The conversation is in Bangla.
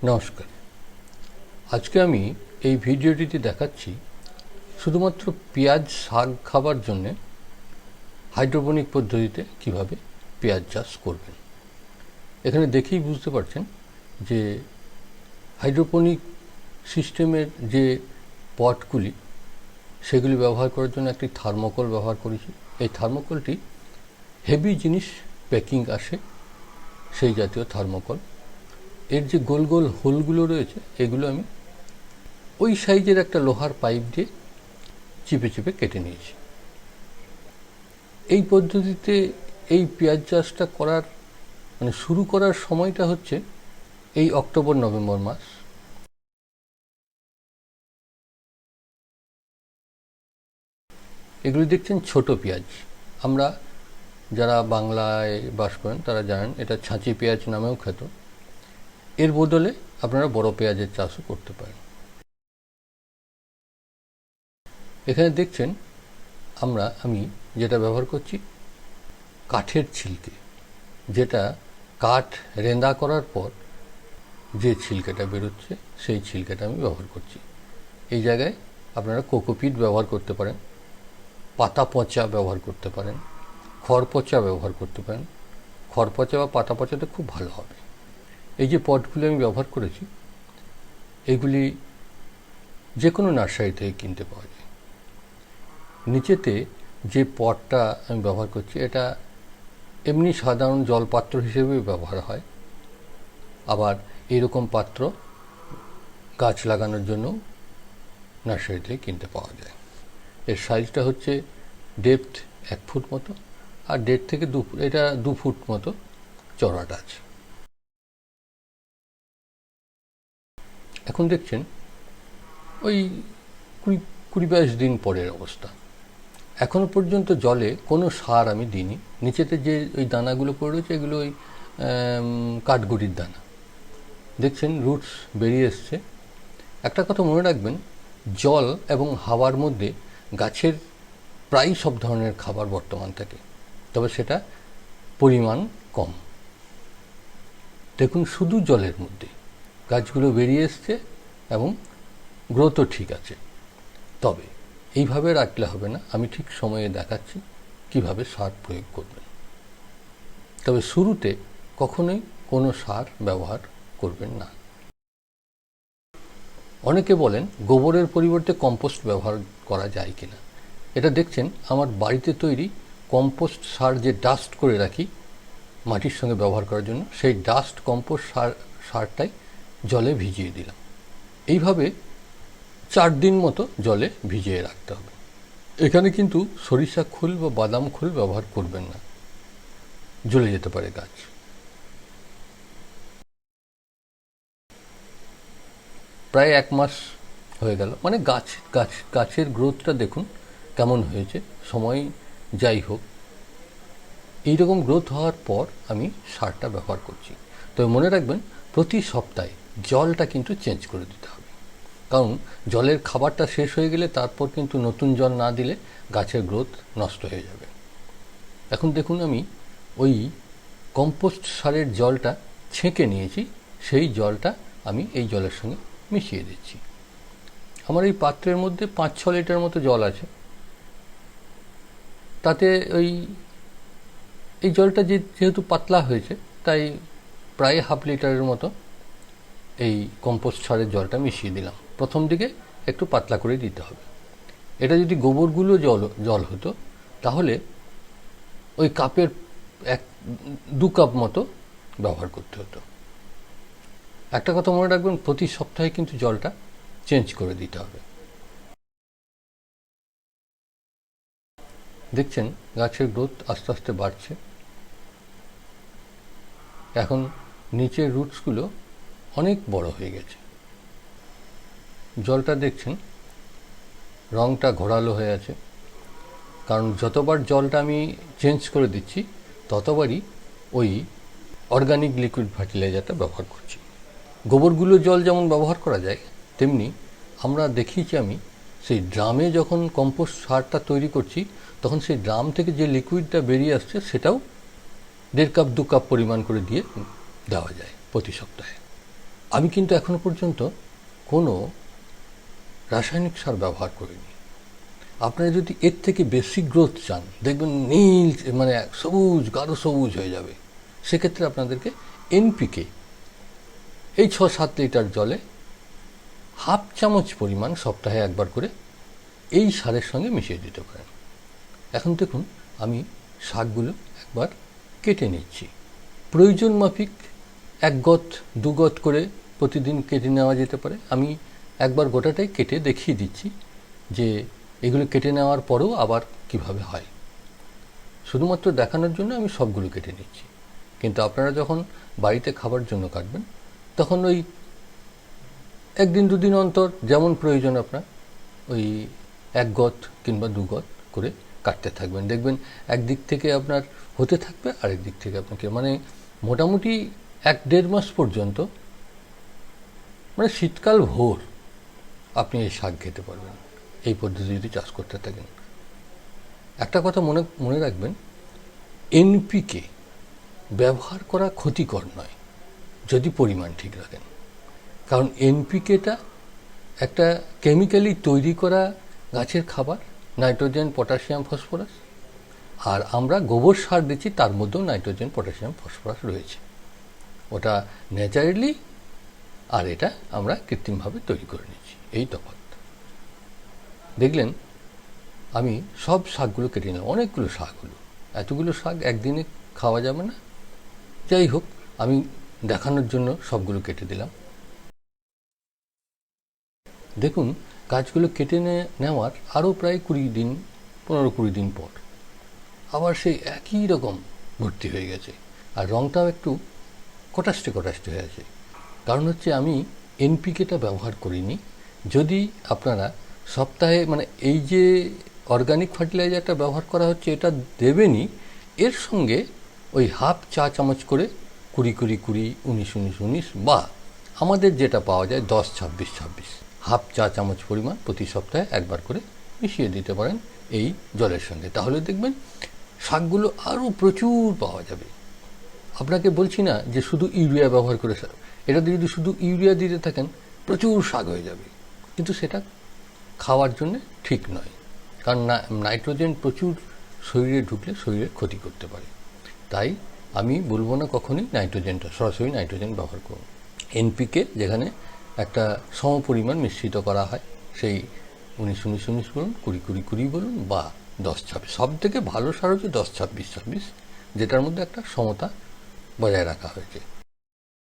নমস্কার। আজকে আমি এই ভিডিওটিতে দেখাচ্ছি শুধুমাত্র পেঁয়াজ শাক খাবার জন্য হাইড্রোপনিক পদ্ধতিতে কিভাবে পেঁয়াজ চাষ করবেন। এখানে দেখেই বুঝতে পারছেন যে হাইড্রোপনিক সিস্টেমের যে পটগুলি সেগুলি ব্যবহার করার জন্য একটি থার্মোকল ব্যবহার করেছি। এই থার্মোকলটি হেভি জিনিস প্যাকিং আসে সেই জাতীয় থার্মোকল। এর যে গোল গোল হোলগুলো রয়েছে এগুলো আমি ওই সাইজের একটা লোহার পাইপ দিয়ে চিপে চিপে কেটে নিয়েছি। এই পদ্ধতিতে এই পেঁয়াজ চাষটা করার শুরু করার সময়টা হচ্ছে এই অক্টোবর নভেম্বর মাস। এগুলি দেখছেন ছোট পেঁয়াজ। আমরা যারা বাংলায় বাস করেন তারা জানেন এটা ছাঁচি পেঁয়াজ নামেও খ্যাত। এর বদলে আপনারা বড় পেঁয়াজের চাষও করতে পারেন। এখানে দেখছেন আমি যেটা ব্যবহার করছি কাঠের ছিলকে, যেটা কাঠ রেঁধা করার পর যে ছিলকেটা বেরোচ্ছে সেই ছিলকেটা আমি ব্যবহার করছি। এই জায়গায় আপনারা কোকোপিট ব্যবহার করতে পারেন, পাতা পচা ব্যবহার করতে পারেন, খড় পচা ব্যবহার করতে পারেন। খড় পচা বা পাতা পচাতে খুব ভালো হবে। এই যে পটগুলি আমি ব্যবহার করেছি এগুলি যে কোনো নার্সারি থেকে কিনতে পাওয়া যায়। নিচেতে যে পটটা আমি ব্যবহার করছি এটা এমনি সাধারণ জলপাত্র হিসেবেই ব্যবহার হয়, আবার এইরকম পাত্র গাছ লাগানোর জন্য নার্সারি থেকে কিনতে পাওয়া যায়। এর সাইজটা হচ্ছে ডেপথ 1 ফুট মতো, আর 1.5 থেকে 2 ফুট, এটা 2 ফুট মতো চড়াটা আছে। এখন দেখছেন ওই 20-22 দিন পরের অবস্থা। এখনো পর্যন্ত জলে কোনো সার আমি দিইনি। নিচেতে যে ওই দানাগুলো পড়ে রয়েছে এগুলো ওই কাঠগুড়ির দানা। দেখছেন রুটস বেরিয়ে এসছে। একটা কথা মনে রাখবেন, জল এবং হাওয়ার মধ্যে গাছের প্রায় সব ধরনের খাবার বর্তমান থাকে, তবে সেটা পরিমাণ কম। দেখুন শুধু জলের মধ্যে গাছগুলো বেরিয়ে এসছে এবং গ্রোথও ঠিক আছে। তবে এইভাবে রাখলে হবে না, আমি ঠিক সময়ে দেখাচ্ছি কিভাবে সার প্রয়োগ করবেন। তবে শুরুতে কখনোই কোনো সার ব্যবহার করবেন না। অনেকে বলেন গোবরের পরিবর্তে কম্পোস্ট ব্যবহার করা যায় কিনা। এটা দেখছেন আমার বাড়িতে তৈরি কম্পোস্ট সার, যে ডাস্ট করে রাখি মাটির সঙ্গে ব্যবহার করার জন্য, সেই ডাস্ট কম্পোস্ট সারটাই জলে ভিজিয়ে দিলাম। এইভাবে 4 দিন মতো জলে ভিজিয়ে রাখতে হবে। এখানে কিন্তু সরিষা খোল বা বাদাম খোল ব্যবহার করবেন না, জ্বলে যেতে পারে গাছ। প্রায় 1 মাস হয়ে গেল, গাছের গ্রোথটা দেখুন কেমন হয়েছে। সময় যাই হোক, এইরকম গ্রোথ হওয়ার পর আমি সারটা ব্যবহার করছি। তবে মনে রাখবেন প্রতি সপ্তাহে জলটা কিন্তু চেঞ্জ করে দিতে হবে, কারণ জলের খাবারটা শেষ হয়ে গেলে তারপর কিন্তু নতুন জল না দিলে গাছের গ্রোথ নষ্ট হয়ে যাবে। এখন দেখুন আমি ওই কম্পোস্ট সারের জলটা ছেঁকে নিয়েছি, সেই জলটা আমি এই জলের সঙ্গে মিশিয়ে দিচ্ছি। আমার এই পাত্রের মধ্যে 5-6 লিটার মতো জল আছে। তাতে এই জলটা যেহেতু পাতলা হয়েছে তাই প্রায় 1/2 লিটারের মতো এই কম্পোস্ট সারের জলটা মিশিয়ে দিলাম। প্রথম দিকে একটু পাতলা করে দিতে হবে। এটা যদি গোবরগুলো জল হতো তাহলে ওই কাপের 1-2 কাপ মতো ব্যবহার করতে হতো। একটা কথা মনে রাখবেন, প্রতি সপ্তাহে কিন্তু জলটা চেঞ্জ করে দিতে হবে। দেখছেন গাছের গ্রোথ আস্তে আস্তে বাড়ছে। এখন নিচের রুটসগুলো অনেক বড় হয়ে গেছে। জলটা দেখছেন রঙটা ঘোরালো হয়ে আছে, কারণ যতবার জলটা আমি চেঞ্জ করে দিচ্ছি ততবারই ওই অর্গানিক লিকুইড ফার্টিলাইজারটা ব্যবহার করছি। গোবরগুলো জল যেমন ব্যবহার করা যায়, তেমনি আমরা দেখিয়েছি আমি সেই ড্রামে যখন কম্পোস্ট সারটা তৈরি করছি তখন সেই ড্রাম থেকে যে লিকুইডটা বেরিয়ে আসছে সেটাও 1.5 কাপ 2 কাপ পরিমাণ করে দিয়ে দেওয়া যায় প্রতি সপ্তাহে। আমি কিন্তু এখনো পর্যন্ত কোনো রাসায়নিক সার ব্যবহার করিনি। আপনারা যদি এর থেকে বেশি গ্রোথ চান, দেখবেন নীল মানে সবুজ, গাঢ় সবুজ হয়ে যাবে, সেক্ষেত্রে আপনাদেরকে এনপিকে এই 6-7 লিটার জলে হাফ চামচ পরিমাণ সপ্তাহে একবার করে এই সারের সঙ্গে মিশিয়ে দিতে পারেন। এখন দেখুন আমি শাকগুলো একবার কেটে নিচ্ছি। প্রয়োজন মাফিক 1 গত 2 গত করে প্রতিদিন কেটে নেওয়া যেতে পারে। আমি একবার গোটাটাই কেটে দেখিয়ে দিচ্ছি যে এগুলো কেটে নেওয়ার পরেও আবার কিভাবে হয়। শুধুমাত্র দেখানোর জন্য আমি সবগুলো কেটে নিচ্ছি, কিন্তু আপনারা যখন বাড়িতে খাবার জন্য কাটবেন তখন ওই 1 দিন 2 দিন অন্তর যেমন প্রয়োজন আপনার ওই 1 গত কিংবা 2 গত করে কাটতে থাকবেন। দেখবেন একদিক থেকে আপনার হতে থাকবে, আরেক দিক থেকে আপনাকে মানে মোটামুটি 1-1.5 মাস পর্যন্ত, মানে শীতকাল ভোর আপনি এই শাক খেতে পারবেন এই পদ্ধতি যদি চাষ করতে থাকেন। একটা কথা মনে রাখবেন, এনপিকে ব্যবহার করা ক্ষতিকর নয় যদি পরিমাণ ঠিক রাখেন। কারণ এনপিকেটা একটা কেমিক্যালি তৈরি করা গাছের খাবার, নাইট্রোজেন, পটাশিয়াম, ফসফরাস, আর আমরা গোবর সার দিচ্ছি, তার মধ্যেও নাইট্রোজেন, পটাশিয়াম, ফসফরাস রয়েছে। ওটা ন্যাচারালি, আর এটা আমরা কৃত্রিমভাবে তৈরি করে নিচ্ছি, এই তফাৎ। দেখলেন আমি সব শাকগুলো কেটে নিলাম, অনেকগুলো শাক হলো। এতগুলো শাক একদিনে খাওয়া যাবে না, যাই হোক আমি দেখানোর জন্য সবগুলো কেটে দিলাম। দেখুন গাছগুলো কেটে নেওয়ার আরও প্রায় 15-20 দিন পর আবার সেই একই রকম ভর্তি হয়ে গেছে, আর রঙটাও একটু কটাষ্টে হয়ে আছে। কারণ হচ্ছে আমি এনপিকেটা ব্যবহার করিনি। যদি আপনারা সপ্তাহে মানে এই যে অর্গানিক ফার্টিলাইজারটা ব্যবহার করা হচ্ছে এটা দেবেনই, এর সঙ্গে ওই হাফ চা চামচ করে 20-20-20, 19-19-19 বা আমাদের যেটা পাওয়া যায় 10-26-26, হাফ চা চামচ পরিমাণ প্রতি সপ্তাহে একবার করে মিশিয়ে দিতে পারেন এই জলের সঙ্গে। তাহলে দেখবেন শাকগুলো আরও প্রচুর পাওয়া যাবে। আপনাকে বলছি না যে শুধু ইউরিয়া ব্যবহার করে, এটাতে যদি শুধু ইউরিয়া দিতে থাকেন প্রচুর শাক হয়ে যাবে, কিন্তু সেটা খাওয়ার জন্য ঠিক নয়। কারণ নাইট্রোজেন প্রচুর শরীরে ঢুকলে শরীরে ক্ষতি করতে পারে। তাই আমি বলবো না কখনই নাইট্রোজেনটা, সরাসরি নাইট্রোজেন ব্যবহার করুন। এনপিকে যেখানে একটা সমপরিমাণ মিশ্রিত করা হয়, সেই 19-19-19 বলুন, 20-20-20 বলুন, বা 10-26, সব থেকে ভালো সার হচ্ছে 10-26-26, যেটার মধ্যে একটা সমতা বজায় রাখা হয়েছে।